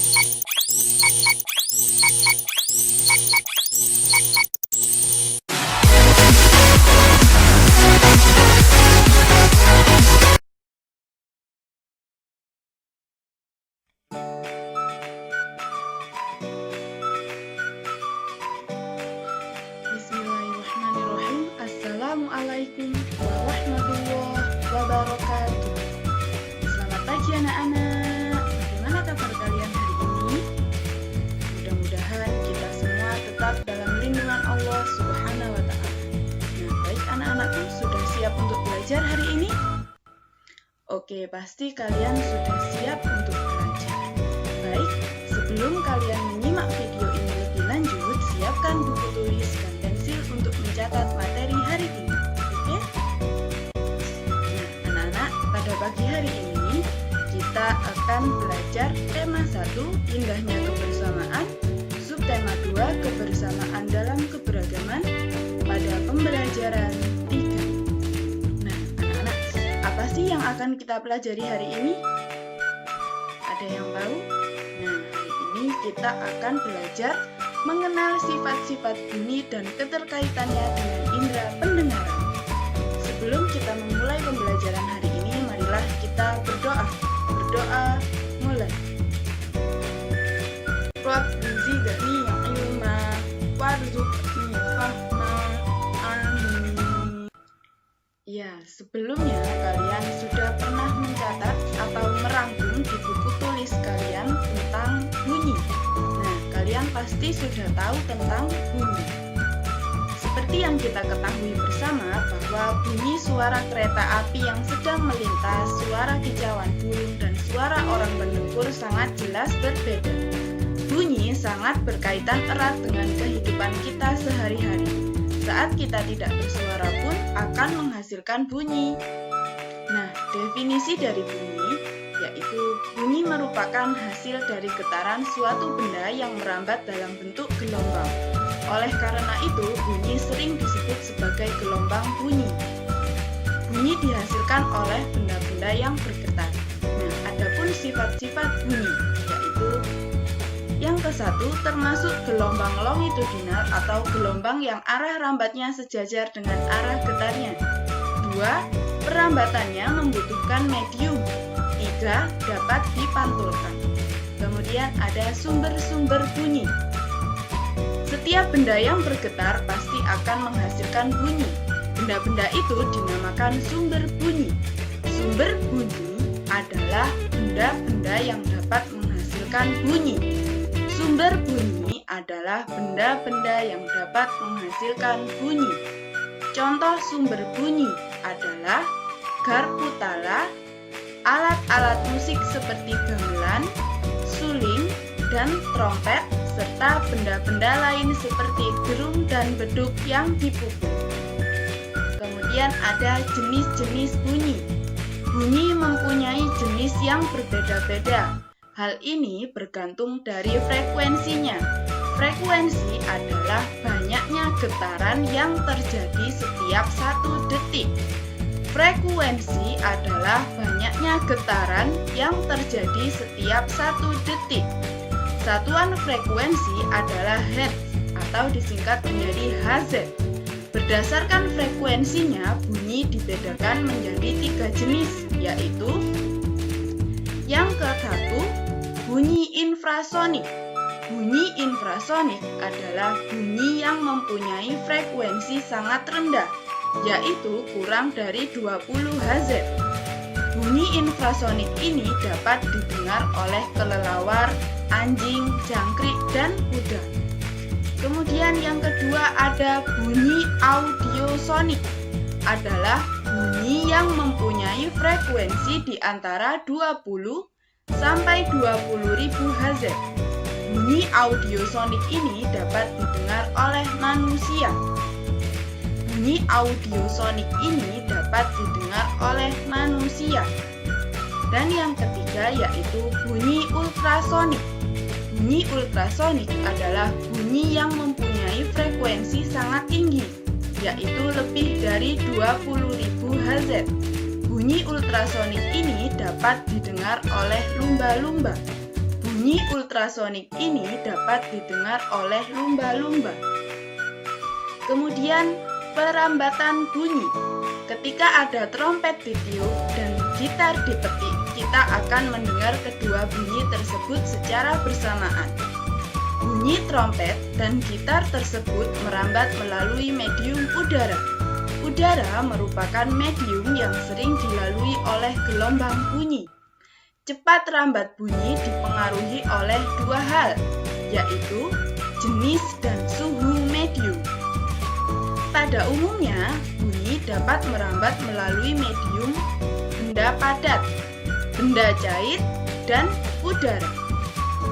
Bismillahirrahmanirrahim. Assalamualaikum warahmatullahi wabarakatuh. Selamat pagi anak-anak. Bagaimana kabar kalian hari ini? Mudah-mudahan kita semua tetap dalam lindungan Allah Subhanahu wa Ta'ala. Nah, baik anak-anakku, sudah siap untuk belajar hari ini? Oke, pasti kalian sudah siap untuk belajar. Baik, sebelum kalian menyimak video ini lebih lanjut, siapkan buku tulis dan pensil untuk mencatat materi hari ini. Oke? Nah, anak-anak, pada pagi hari ini kita akan belajar tema 1, indahnya kebersamaan, subtema 2, kebersamaan dalam keberagaman, pada pembelajaran 3. Nah, anak-anak, apa sih yang akan kita pelajari hari ini? Ada yang tahu? Nah, hari ini kita akan belajar mengenal sifat-sifat bunyi dan keterkaitannya dengan indera pendengaran. Sebelum kita memulai pembelajaran hari ini, marilah kita berdoa. Berdoa mulai. Rabbi zidni ilma warzuqni fahma. Amin. Ya, sebelumnya kalian sudah pernah mencatat atau merangkum di buku tulis kalian tentang bunyi. Nah, kalian pasti sudah tahu tentang bunyi. Seperti yang kita ketahui bersama bahwa bunyi suara kereta api yang sedang melintas, suara kicauan burung, dan suara orang mendengkur sangat jelas berbeda. Bunyi sangat berkaitan erat dengan kehidupan kita sehari-hari. Saat kita tidak bersuara pun akan menghasilkan bunyi. Nah, definisi dari bunyi yaitu bunyi merupakan hasil dari getaran suatu benda yang merambat dalam bentuk gelombang. Oleh karena itu, bunyi sering disebut sebagai gelombang bunyi. Bunyi dihasilkan oleh benda-benda yang bergetar. Nah, adapun sifat-sifat bunyi yaitu yang ke-1 termasuk gelombang longitudinal atau gelombang yang arah rambatnya sejajar dengan arah getarnya. 2. Perambatannya membutuhkan medium. 3. Dapat dipantulkan. Kemudian ada sumber-sumber bunyi. Setiap benda yang bergetar pasti akan menghasilkan bunyi. Benda-benda itu dinamakan sumber bunyi. Sumber bunyi adalah benda-benda yang dapat menghasilkan bunyi. Sumber bunyi adalah benda-benda yang dapat menghasilkan bunyi. Contoh sumber bunyi adalah garpu tala, alat-alat musik seperti gamelan, suling, dan trompet, serta benda-benda lain seperti drum dan beduk yang dipukul. Kemudian ada jenis-jenis bunyi. Bunyi mempunyai jenis yang berbeda-beda. Hal ini bergantung dari frekuensinya. Frekuensi adalah banyaknya getaran yang terjadi setiap 1 detik. Frekuensi adalah banyaknya getaran yang terjadi setiap 1 detik. Satuan frekuensi adalah Hertz atau disingkat menjadi Hz. Berdasarkan frekuensinya, bunyi dibedakan menjadi 3 jenis, yaitu yang ke-1, bunyi infrasonik. Bunyi infrasonik adalah bunyi yang mempunyai frekuensi sangat rendah, yaitu kurang dari 20 Hz. Bunyi infrasonik ini dapat didengar oleh kelelawar, anjing, jangkrik, dan kuda. Kemudian yang kedua ada bunyi audiosonik. Adalah bunyi yang mempunyai frekuensi di antara 20 sampai 20.000 Hz. Bunyi audiosonik ini dapat didengar oleh manusia. Bunyi audiosonik ini dapat didengar oleh manusia. Dan yang ketiga yaitu bunyi ultrasonik. Bunyi ultrasonik adalah bunyi yang mempunyai frekuensi sangat tinggi, yaitu lebih dari 20.000 Hz. Bunyi ultrasonik ini dapat didengar oleh lumba-lumba. Bunyi bunyi ultrasonik ini dapat didengar oleh lumba-lumba. Kemudian, perambatan bunyi. Ketika ada trompet ditiup dan gitar dipetik, kita akan mendengar kedua bunyi tersebut secara bersamaan. Bunyi trompet dan gitar tersebut merambat melalui medium udara. Udara merupakan medium yang sering dilalui oleh gelombang bunyi. Cepat rambat bunyi dipengaruhi oleh dua hal, yaitu jenis dan suhu medium. Pada umumnya, bunyi dapat merambat melalui medium benda padat, benda cair, dan udara.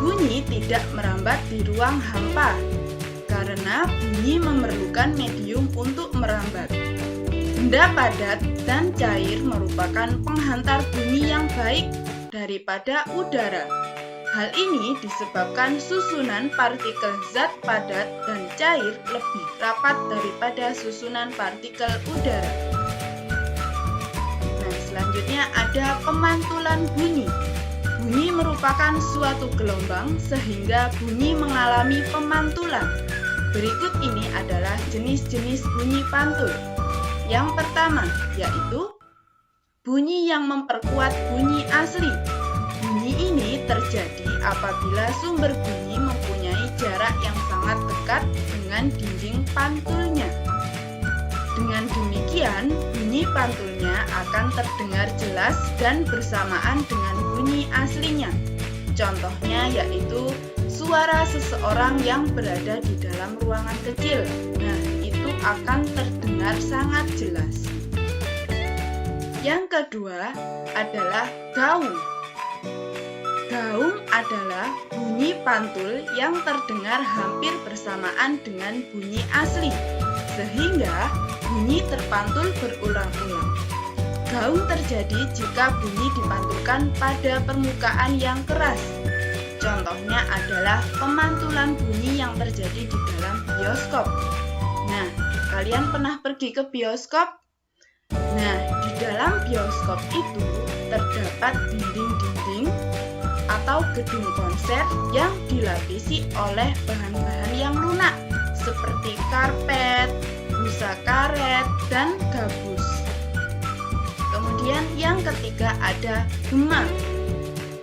Bunyi tidak merambat di ruang hampa, karena bunyi memerlukan medium untuk merambat. Benda padat dan cair merupakan penghantar bunyi yang baik daripada udara. Hal ini disebabkan susunan partikel zat padat dan cair lebih rapat daripada susunan partikel udara. Nah, selanjutnya ada pemantulan bunyi. Bunyi merupakan suatu gelombang sehingga bunyi mengalami pemantulan. Berikut ini adalah jenis-jenis bunyi pantul. Yang pertama yaitu bunyi yang memperkuat bunyi asli. Bunyi ini terjadi apabila sumber bunyi mempunyai jarak yang sangat dekat dengan dinding pantulnya. Dengan demikian, bunyi pantulnya akan terdengar jelas dan bersamaan dengan bunyi aslinya. Contohnya yaitu suara seseorang yang berada di dalam ruangan kecil. Nah, itu akan terdengar sangat jelas. Yang kedua adalah gaung. Gaung adalah bunyi pantul yang terdengar hampir bersamaan dengan bunyi asli, sehingga bunyi terpantul berulang-ulang. Gaung terjadi jika bunyi dipantulkan pada permukaan yang keras. Contohnya adalah pemantulan bunyi yang terjadi di dalam bioskop. Nah, kalian pernah pergi ke bioskop? Nah, di dalam bioskop itu terdapat dinding-dinding atau gedung konser yang dilapisi oleh bahan-bahan yang lunak seperti karpet, busa karet, dan gabus. Kemudian yang ketiga ada gema.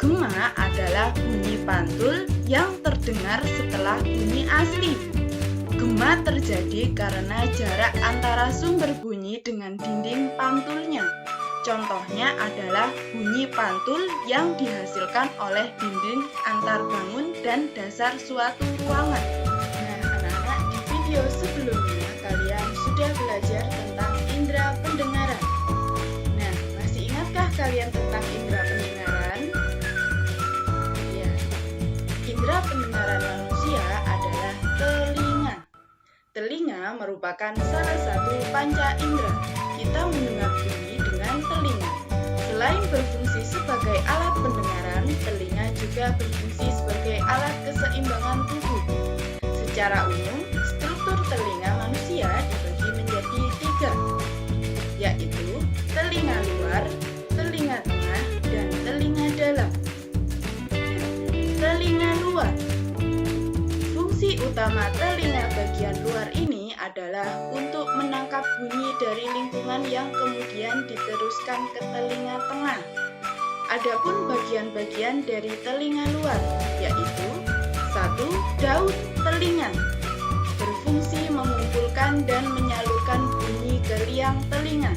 Gema adalah bunyi pantul yang terdengar setelah bunyi asli. Gema terjadi karena jarak antara sumber bunyi dengan dinding pantulnya. Contohnya adalah bunyi pantul yang dihasilkan oleh dinding antarbangun dan dasar suatu ruangan. Nah, anak-anak, di video sebelumnya kalian sudah belajar tentang indera pendengaran. Nah, masih ingatkah kalian tentang indera pendengaran? Ya, indera pendengaran manusia adalah telinga. Telinga merupakan salah satu panca indera. Kita mendengar bunyi dengan telinga. Selain berfungsi sebagai alat pendengaran, telinga juga berfungsi sebagai alat keseimbangan tubuh. Secara umum, struktur telinga manusia dibagi menjadi 3, yaitu telinga luar, telinga tengah, dan telinga dalam. Telinga luar. Fungsi utama telinga bagian luar ini adalah untuk menangkap bunyi dari lingkungan yang kemudian diteruskan ke telinga tengah. Adapun bagian-bagian dari telinga luar, yaitu 1. Daun telinga, berfungsi mengumpulkan dan menyalurkan bunyi ke liang telinga.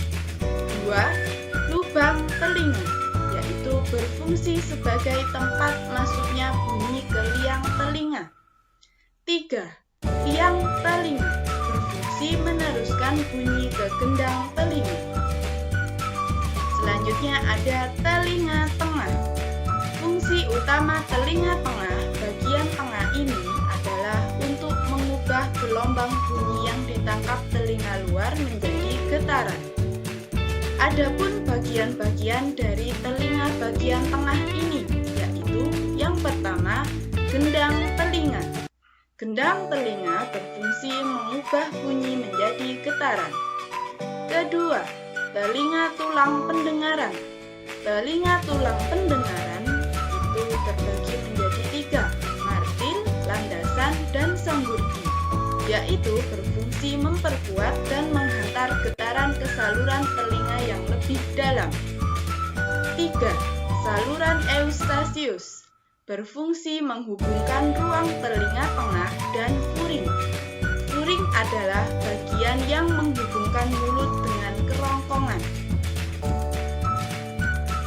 2. Lubang telinga, yaitu berfungsi sebagai tempat masuknya bunyi ke liang telinga. 3. Tiang telinga, berfungsi meneruskan bunyi ke gendang telinga. Selanjutnya ada telinga tengah. Fungsi utama telinga tengah, bagian tengah ini adalah untuk mengubah gelombang bunyi yang ditangkap telinga luar menjadi getaran. Adapun bagian-bagian dari telinga bagian tengah ini, yaitu yang pertama, gendang telinga. Gendang telinga berfungsi mengubah bunyi menjadi getaran. Kedua, telinga tulang pendengaran. Telinga tulang pendengaran itu terbagi menjadi 3, yaitu berfungsi memperkuat dan menghantar getaran ke saluran telinga yang lebih dalam. 3. Saluran eustasius berfungsi menghubungkan ruang telinga tengah dan furing. Furing adalah bagian yang menghubungkan mulut dengan kerongkongan.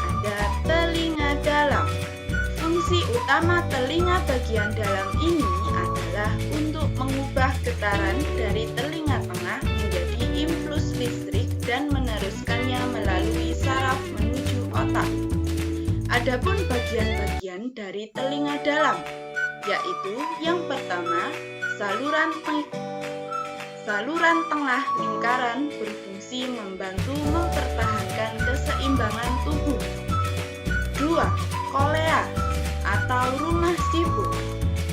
Ada telinga dalam. Fungsi utama telinga bagian dalam ini adalah untuk mengubah getaran dari telinga tengah menjadi impuls listrik dan meneruskannya melalui saraf menuju otak. Adapun bagian-bagian dari telinga dalam, yaitu yang pertama, saluran tengah lingkaran berfungsi membantu mempertahankan keseimbangan tubuh. 2. Kolea atau rumah siput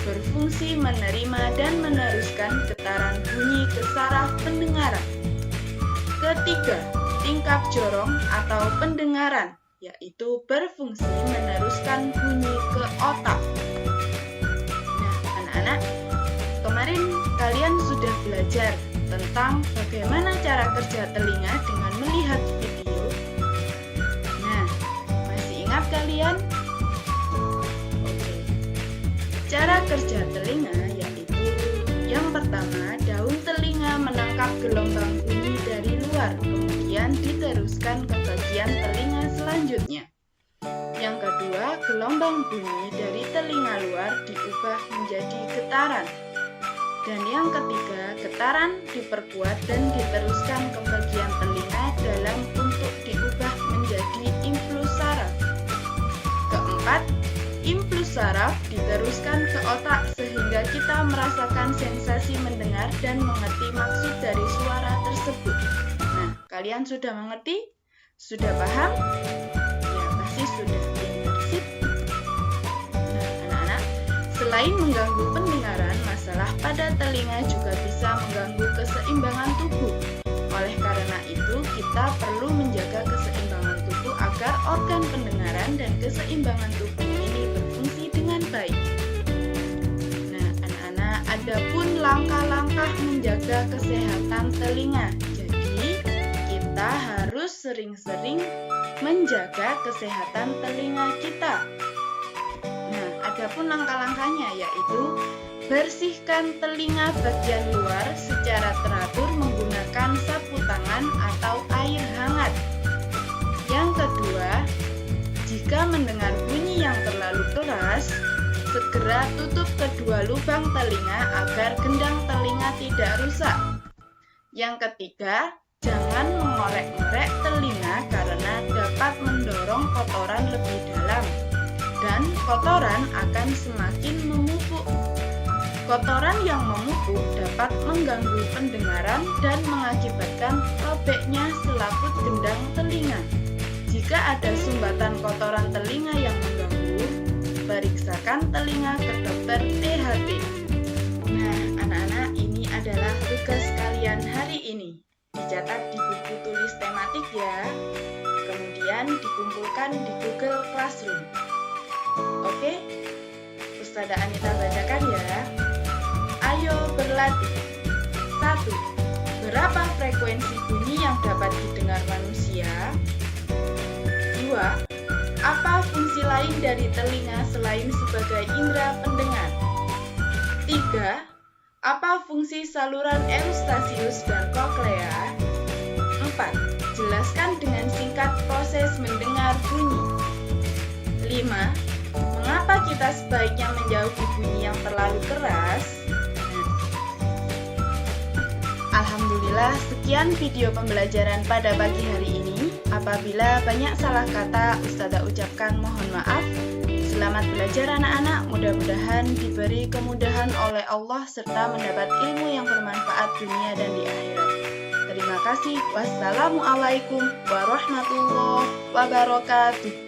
berfungsi menerima dan meneruskan getaran bunyi ke saraf pendengaran. Ketiga, tingkap jorong atau pendengaran, yaitu berfungsi meneruskan bunyi ke otak. Nah, anak-anak, kemarin kalian sudah belajar tentang bagaimana cara kerja telinga dengan melihat video. Nah, masih ingat kalian? Oke. Cara kerja telinga yaitu yang pertama, daun telinga menangkap gelombang bunyi dari luar, kemudian diteruskan ke bagian telinga selanjutnya. Yang kedua, gelombang bunyi dari telinga luar diubah menjadi getaran. Dan yang ketiga, getaran diperkuat dan diteruskan ke bagian telinga dalam untuk diubah menjadi impuls saraf. Keempat, impuls saraf diteruskan ke otak sehingga kita merasakan sensasi mendengar dan mengerti maksud dari suara tersebut. Nah, kalian sudah mengerti? Sudah paham? Ya, pasti sudah. Sip. Nah, anak-anak, selain mengganggu pendengaran, masalah pada telinga juga bisa mengganggu keseimbangan tubuh. Oleh karena itu, kita perlu menjaga keseimbangan tubuh agar organ pendengaran dan keseimbangan tubuh ini berfungsi dengan baik. Nah, anak-anak, ada pun langkah-langkah menjaga kesehatan telinga. Jadi, kita harus sering-sering menjaga kesehatan telinga kita. Nah, ada pun langkah-langkahnya yaitu bersihkan telinga bagian luar secara teratur menggunakan sapu tangan atau air hangat. Yang kedua, jika mendengar bunyi yang terlalu keras, segera tutup kedua lubang telinga agar gendang telinga tidak rusak. Yang ketiga, jangan mengorek-ngorek telinga karena dapat mendorong kotoran lebih dalam dan kotoran akan semakin memupuk. Kotoran yang memupuk dapat mengganggu pendengaran dan mengakibatkan robeknya selaput gendang telinga. Jika ada sumbatan kotoran telinga yang mengganggu, periksakan telinga ke dokter THT. Nah, anak-anak, ini adalah tugas kalian hari ini. Dicatat di buku tulis tematik ya. Kemudian dikumpulkan di Google Classroom. Oke? Ustazah Anita bacakan ya. Ayo berlatih. 1. Berapa frekuensi bunyi yang dapat didengar manusia? 2. Apa fungsi lain dari telinga selain sebagai indera pendengar? 3. Apa fungsi saluran eustasius dan koklea? 4. Jelaskan dengan singkat proses mendengar bunyi. 5. Mengapa kita sebaiknya menjauhi bunyi yang terlalu keras? Alhamdulillah, sekian video pembelajaran pada pagi hari ini. Apabila banyak salah kata, Ustazah ucapkan mohon maaf. Selamat belajar anak-anak, mudah-mudahan diberi kemudahan oleh Allah serta mendapat ilmu yang bermanfaat dunia dan di akhirat. Terima kasih. Wassalamualaikum warahmatullahi wabarakatuh.